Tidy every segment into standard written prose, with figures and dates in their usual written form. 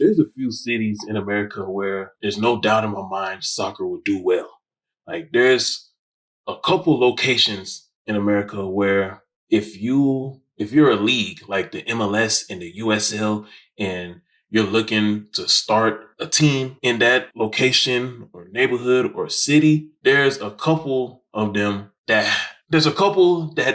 There's a few cities in America where there's no doubt in my mind soccer will do well. Like there's a couple locations in America where if you're a league like the MLS and the USL and you're looking to start a team in that location or neighborhood or city, there's a couple that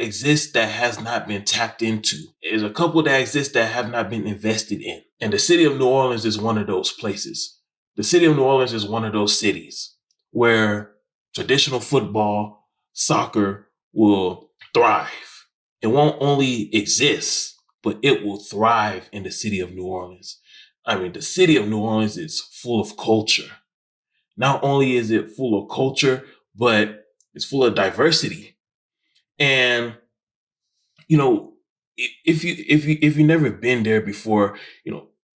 exist that has not been tapped into. There's a couple that exist that have not been invested in. And the city of New Orleans is one of those places. The city of New Orleans is one of those cities where traditional football, soccer will thrive. It won't only exist, but it will thrive in the city of New Orleans. I mean, the city of New Orleans is full of culture. Not only is it full of culture, but it's full of diversity. And you know, if you never been there before,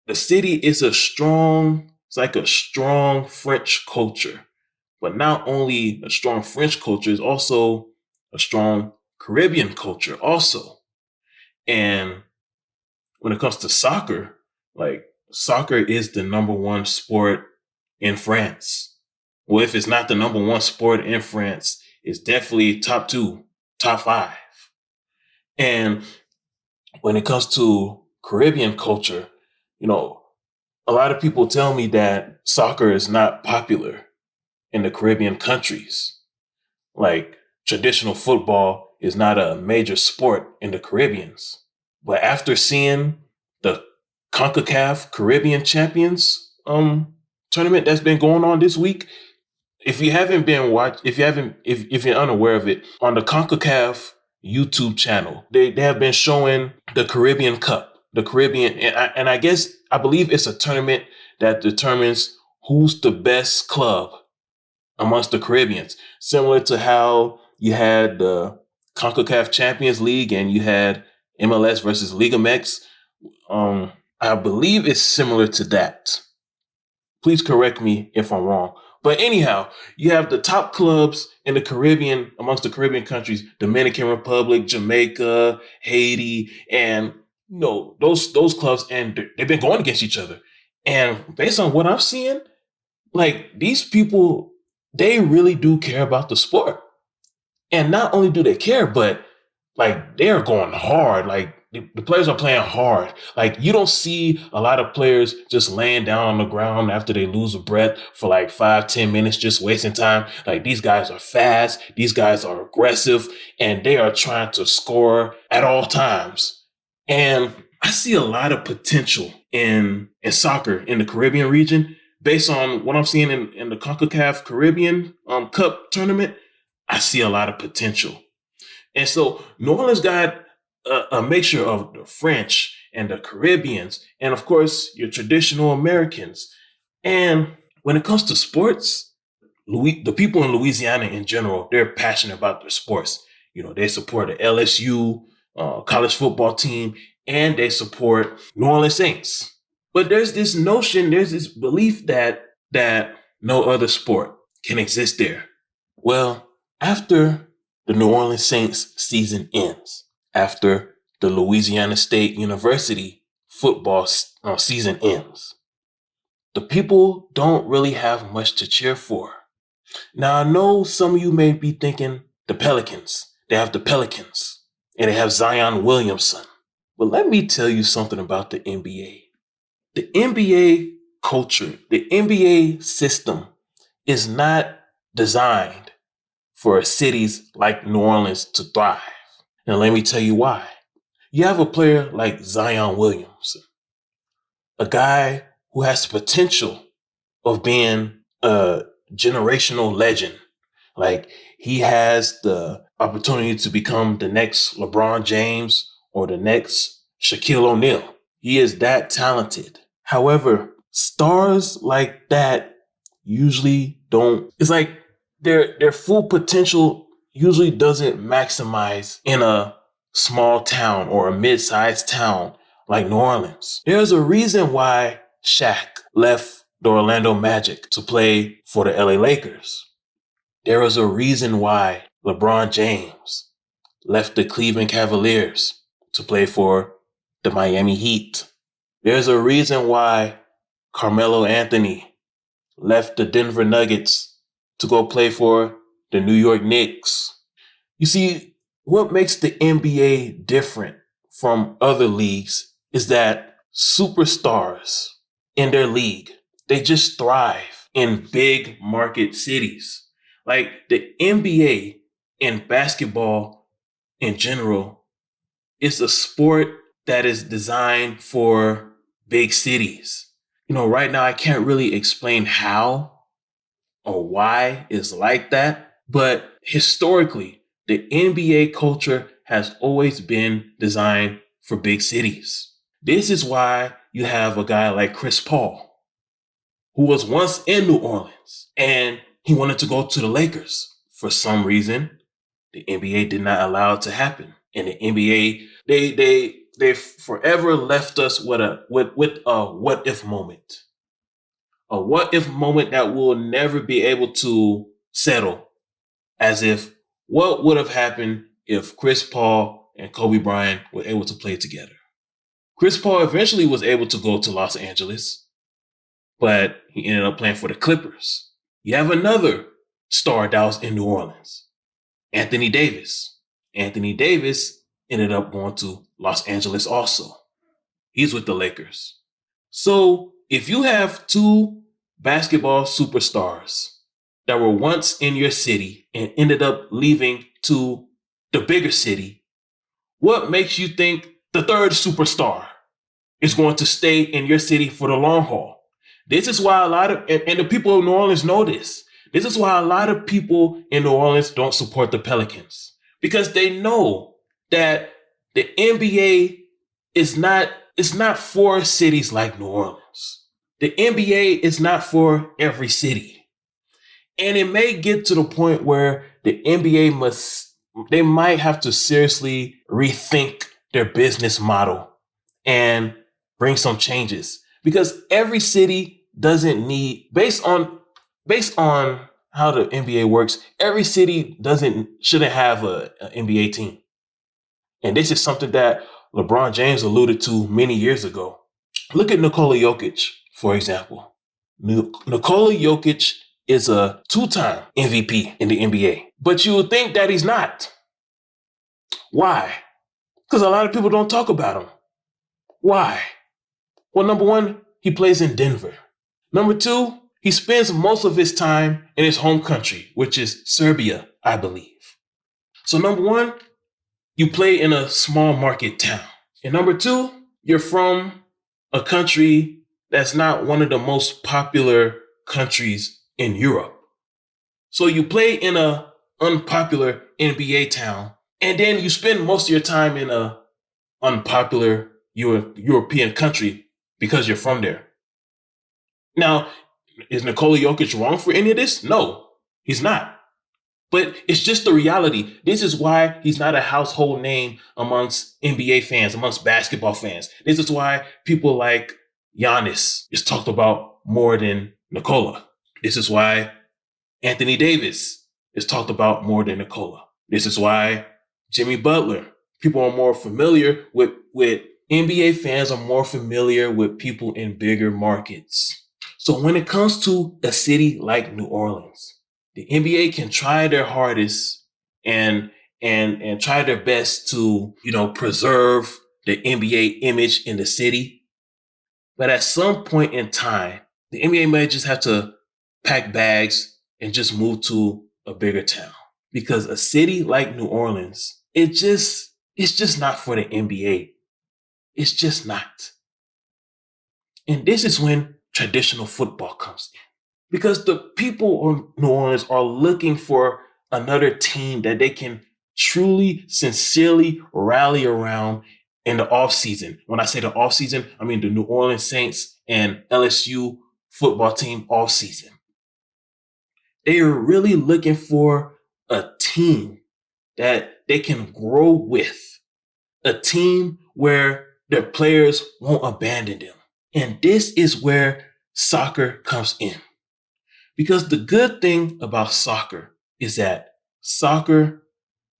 the city is it's like a strong French culture. But not only a strong French culture, it's also a strong Caribbean culture also. And when it comes to soccer, like soccer is the number one sport in France. Well, if it's not the number one sport in France, it's definitely top two, top five. And when it comes to Caribbean culture, you know, a lot of people tell me that soccer is not popular in the Caribbean countries. Like traditional football is not a major sport in the Caribbeans. But after seeing the CONCACAF Caribbean Champions tournament that's been going on this week, if you haven't been watch, if you're unaware of it, on the CONCACAF YouTube channel, they have been showing the Caribbean Cup, the Caribbean, and I believe it's a tournament that determines who's the best club amongst the Caribbeans, similar to how you had the CONCACAF Champions League and you had MLS versus Liga MX. I believe it's similar to that. Please correct me if I'm wrong. But anyhow, you have the top clubs in the Caribbean, amongst the Caribbean countries, Dominican Republic, Jamaica, Haiti, and those clubs, and they've been going against each other. And based on what I'm seeing, like these people, they really do care about the sport. And not only do they care, but like they're going hard. Like the players are playing hard. Like you don't see a lot of players just laying down on the ground after they lose a breath for like 5-10 minutes, just wasting time. Like these guys are fast. These guys are aggressive and they are trying to score at all times. And I see a lot of potential in soccer in the Caribbean region based on what I'm seeing in the CONCACAF Caribbean Cup tournament. I see a lot of potential. And so New Orleans got a mixture of the French and the Caribbeans, and of course, your traditional Americans. And when it comes to sports, the people in Louisiana in general, they're passionate about their sports. They support the LSU college football team, and they support New Orleans Saints. But there's this belief that no other sport can exist there. Well, after the New Orleans Saints season ends, after the Louisiana State University football season ends, the people don't really have much to cheer for. Now, I know some of you may be thinking the Pelicans. They have the Pelicans, and they have Zion Williamson. But let me tell you something about the NBA. The NBA culture, the NBA system is not designed for cities like New Orleans to thrive. Now, let me tell you why. You have a player like Zion Williamson, a guy who has the potential of being a generational legend. Like he has the opportunity to become the next LeBron James or the next Shaquille O'Neal. He is that talented. However, stars like that usually don't, it's like their full potential usually doesn't maximize in a small town or a mid-sized town like New Orleans. There's a reason why Shaq left the Orlando Magic to play for the LA Lakers. There is a reason why LeBron James left the Cleveland Cavaliers to play for the Miami Heat. There's a reason why Carmelo Anthony left the Denver Nuggets to go play for the New York Knicks. You see, what makes the NBA different from other leagues is that superstars in their league, they just thrive in big market cities. Like the NBA and basketball in general is a sport that is designed for big cities. Right now I can't really explain how or why it's like that, but historically, the NBA culture has always been designed for big cities. This is why you have a guy like Chris Paul, who was once in New Orleans and he wanted to go to the Lakers. For some reason, the NBA did not allow it to happen. And the NBA, they forever left us with a what if moment. A what if moment that we'll never be able to settle, as if what would have happened if Chris Paul and Kobe Bryant were able to play together. Chris Paul eventually was able to go to Los Angeles, but he ended up playing for the Clippers. You have another star that was in New Orleans, Anthony Davis. Anthony Davis ended up going to Los Angeles also. He's with the Lakers. So if you have two basketball superstars that were once in your city and ended up leaving to the bigger city, what makes you think the third superstar is going to stay in your city for the long haul? This is why a lot of, and the people of New Orleans know this. This is why a lot of people in New Orleans don't support the Pelicans, because they know that the NBA is not, it's not for cities like New Orleans. The NBA is not for every city. And it may get to the point where the NBA they might have to seriously rethink their business model and bring some changes, because every city doesn't need, based on how the NBA works, every city shouldn't have an NBA team. And this is something that LeBron James alluded to many years ago. Look at Nikola Jokic, for example. Nikola Jokic is a two-time MVP in the NBA, but you would think that he's not. Why? Because a lot of people don't talk about him. Why? Well, number one, he plays in Denver. Number two, he spends most of his time in his home country, which is Serbia, I believe. So number one, you play in a small market town. And number two, you're from a country that's not one of the most popular countries in Europe. So you play in a unpopular NBA town, and then you spend most of your time in a unpopular European country because you're from there. Now, is Nikola Jokic wrong for any of this? No, he's not. But it's just the reality. This is why he's not a household name amongst NBA fans, amongst basketball fans. This is why people like Giannis is talked about more than Nikola. This is why Anthony Davis is talked about more than Nikola. This is why Jimmy Butler, people are more familiar with NBA fans are more familiar with people in bigger markets. So when it comes to a city like New Orleans, the NBA can try their hardest and try their best to, preserve the NBA image in the city. But at some point in time, the NBA may just have to pack bags and just move to a bigger town. Because a city like New Orleans, it's just not for the NBA. It's just not. And this is when traditional football comes in. Because the people of New Orleans are looking for another team that they can truly, sincerely rally around in the offseason. When I say the offseason, I mean the New Orleans Saints and LSU football team offseason. They are really looking for a team that they can grow with, a team where their players won't abandon them. And this is where soccer comes in. Because the good thing about soccer is that soccer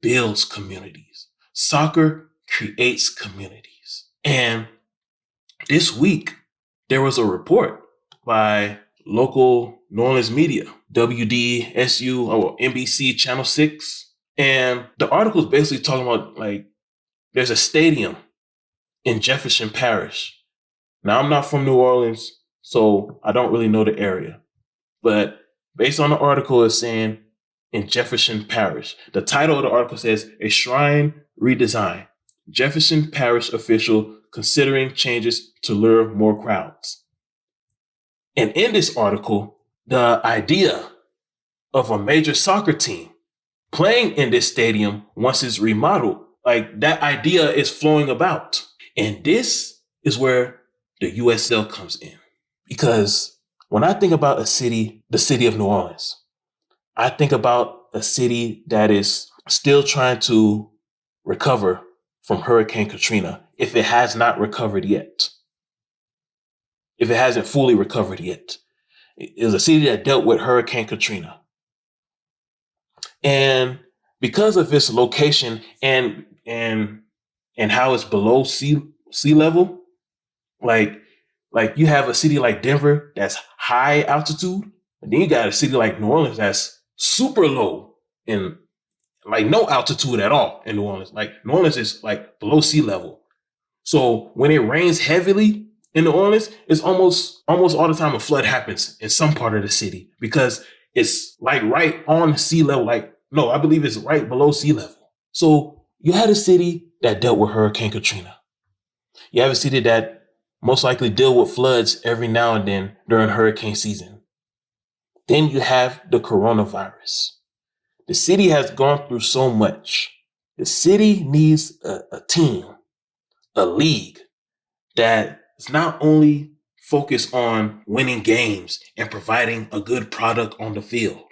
builds communities. Soccer creates communities. And this week, there was a report by local New Orleans media, WDSU or NBC Channel 6. And the article is basically talking about like there's a stadium in Jefferson Parish. Now, I'm not from New Orleans, so I don't really know the area. But based on the article, it's saying in Jefferson Parish. The title of the article says, A Shrine Redesign. Jefferson Parish official considering changes to lure more crowds. And in this article, the idea of a major soccer team playing in this stadium once it's remodeled, like that idea is flowing about. And this is where the USL comes in. Because when I think about a city, the city of New Orleans, I think about a city that is still trying to recover from Hurricane Katrina, if it has not recovered yet. If it hasn't fully recovered yet. It was a city that dealt with Hurricane Katrina. And because of its location and how it's below sea level, like you have a city like Denver that's high altitude, and then you got a city like New Orleans that's super low and like no altitude at all in New Orleans. Like New Orleans is like below sea level. So when it rains heavily in New Orleans, it's almost all the time a flood happens in some part of the city because it's like right on sea level. Like, no, I believe it's right below sea level. So you had a city that dealt with Hurricane Katrina. You have a city that most likely deal with floods every now and then during hurricane season. Then you have the coronavirus. The city has gone through so much. The city needs a team, a league that is not only focused on winning games and providing a good product on the field,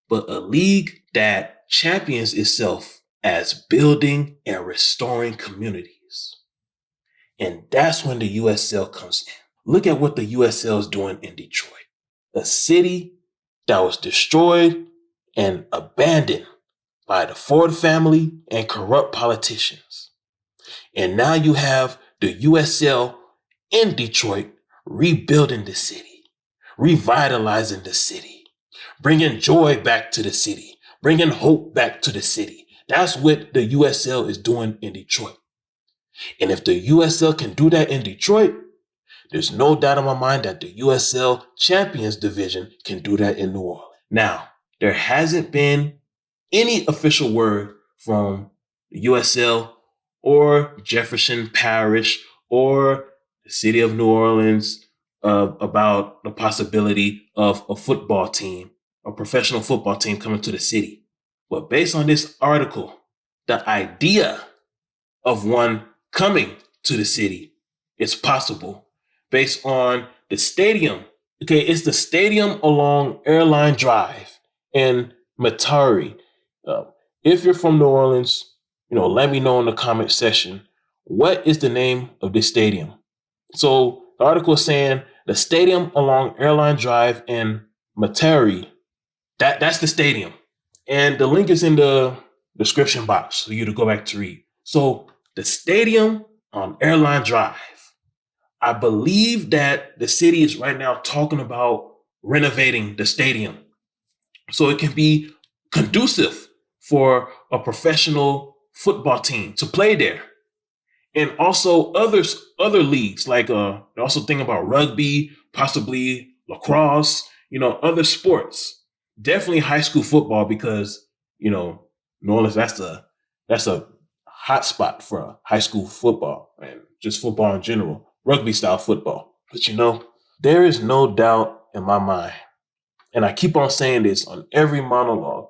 but a league that champions itself as building and restoring communities. And that's when the USL comes in. Look at what the USL is doing in Detroit. A city that was destroyed and abandoned by the Ford family and corrupt politicians. And now you have the USL in Detroit rebuilding the city, revitalizing the city, bringing joy back to the city, bringing hope back to the city. That's what the USL is doing in Detroit. And if the USL can do that in Detroit, there's no doubt in my mind that the USL Champions Division can do that in New Orleans. Now, there hasn't been any official word from the USL or Jefferson Parish or the city of New Orleans about the possibility of a football team, a professional football team coming to the city. But based on this article, the idea of one coming to the city is possible based on the stadium. Okay, it's the stadium along Airline Drive in Metairie. If you're from New Orleans, let me know in the comment section, what is the name of this stadium? So the article is saying the stadium along Airline Drive in Metairie, that's the stadium. And the link is in the description box for you to go back to read. So the stadium on Airline Drive, I believe that the city is right now talking about renovating the stadium so it can be conducive for a professional football team to play there. And also other leagues, like they're also thinking about rugby, possibly lacrosse, other sports. Definitely high school football because, New Orleans, that's a hot spot for high school football and just football in general, rugby style football. But there is no doubt in my mind, and I keep on saying this on every monologue,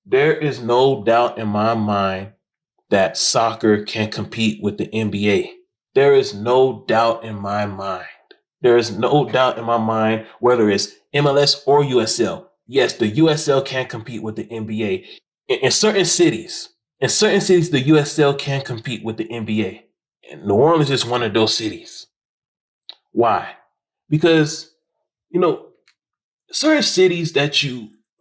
there is no doubt in my mind that soccer can compete with the NBA. There is no doubt in my mind. There is no doubt in my mind whether it's MLS or USL. Yes, the USL can compete with the NBA. In certain cities, the USL can compete with the NBA. And New Orleans is one of those cities. Why? Because, certain cities that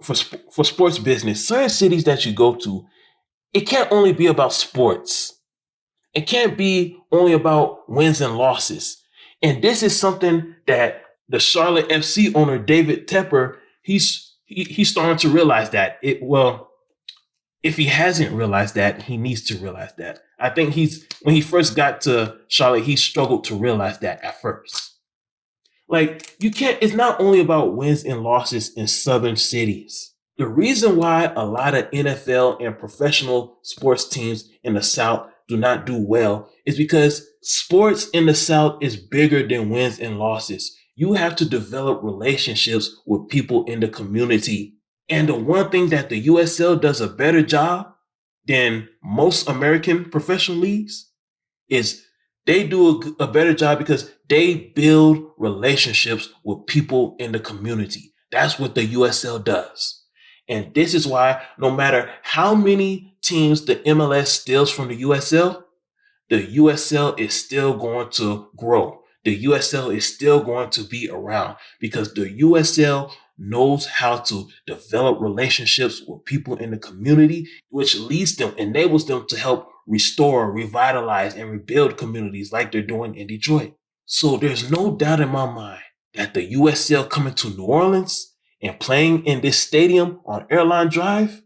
for sports business, certain cities that you go to, it can't only be about sports. It can't be only about wins and losses. And this is something that the Charlotte FC owner, David Tepper, he's starting to realize that. If he hasn't realized that, he needs to realize that. I think when he first got to Charlotte, he struggled to realize that at first. Like, it's not only about wins and losses in southern cities. The reason why a lot of NFL and professional sports teams in the South do not do well is because sports in the South is bigger than wins and losses. You have to develop relationships with people in the community. And the one thing that the USL does a better job than most American professional leagues is they do a better job because they build relationships with people in the community. That's what the USL does. And this is why no matter how many teams the MLS steals from the USL is still going to grow. The USL is still going to be around because the USL knows how to develop relationships with people in the community, which enables them to help restore, revitalize, and rebuild communities like they're doing in Detroit. So there's no doubt in my mind that the USL coming to New Orleans and playing in this stadium on Airline Drive,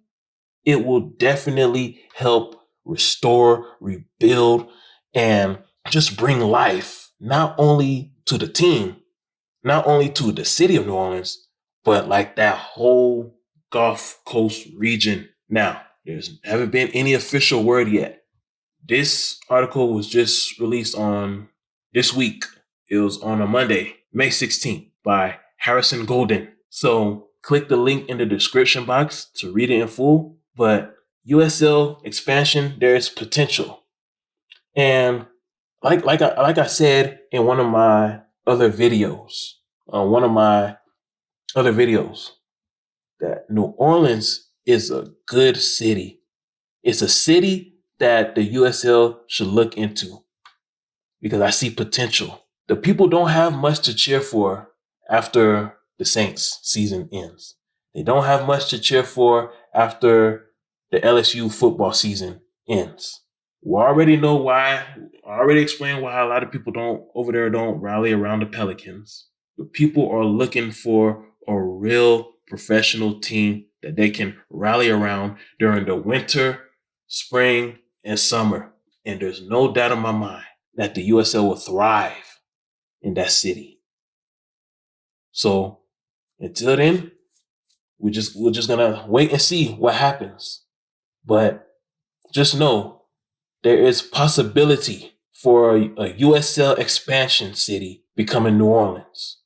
it will definitely help restore, rebuild, and just bring life not only to the team, not only to the city of New Orleans, but like that whole Gulf Coast region. Now, there's haven't been any official word yet. This article was just released on this week. It was on a Monday, May 16th by Harrison Golden. So click the link in the description box to read it in full. But USL expansion, there's potential. And like I said in one of my other videos, that New Orleans is a good city. It's a city that the USL should look into because I see potential. The people don't have much to cheer for after the Saints season ends. They don't have much to cheer for after the LSU football season ends. We already know why. I already explained why a lot of people don't rally around the Pelicans. But people are looking for a real professional team that they can rally around during the winter, spring, and summer. And there's no doubt in my mind that the USL will thrive in that city. So until then, we're just gonna wait and see what happens. But just know there is possibility for a USL expansion city becoming New Orleans.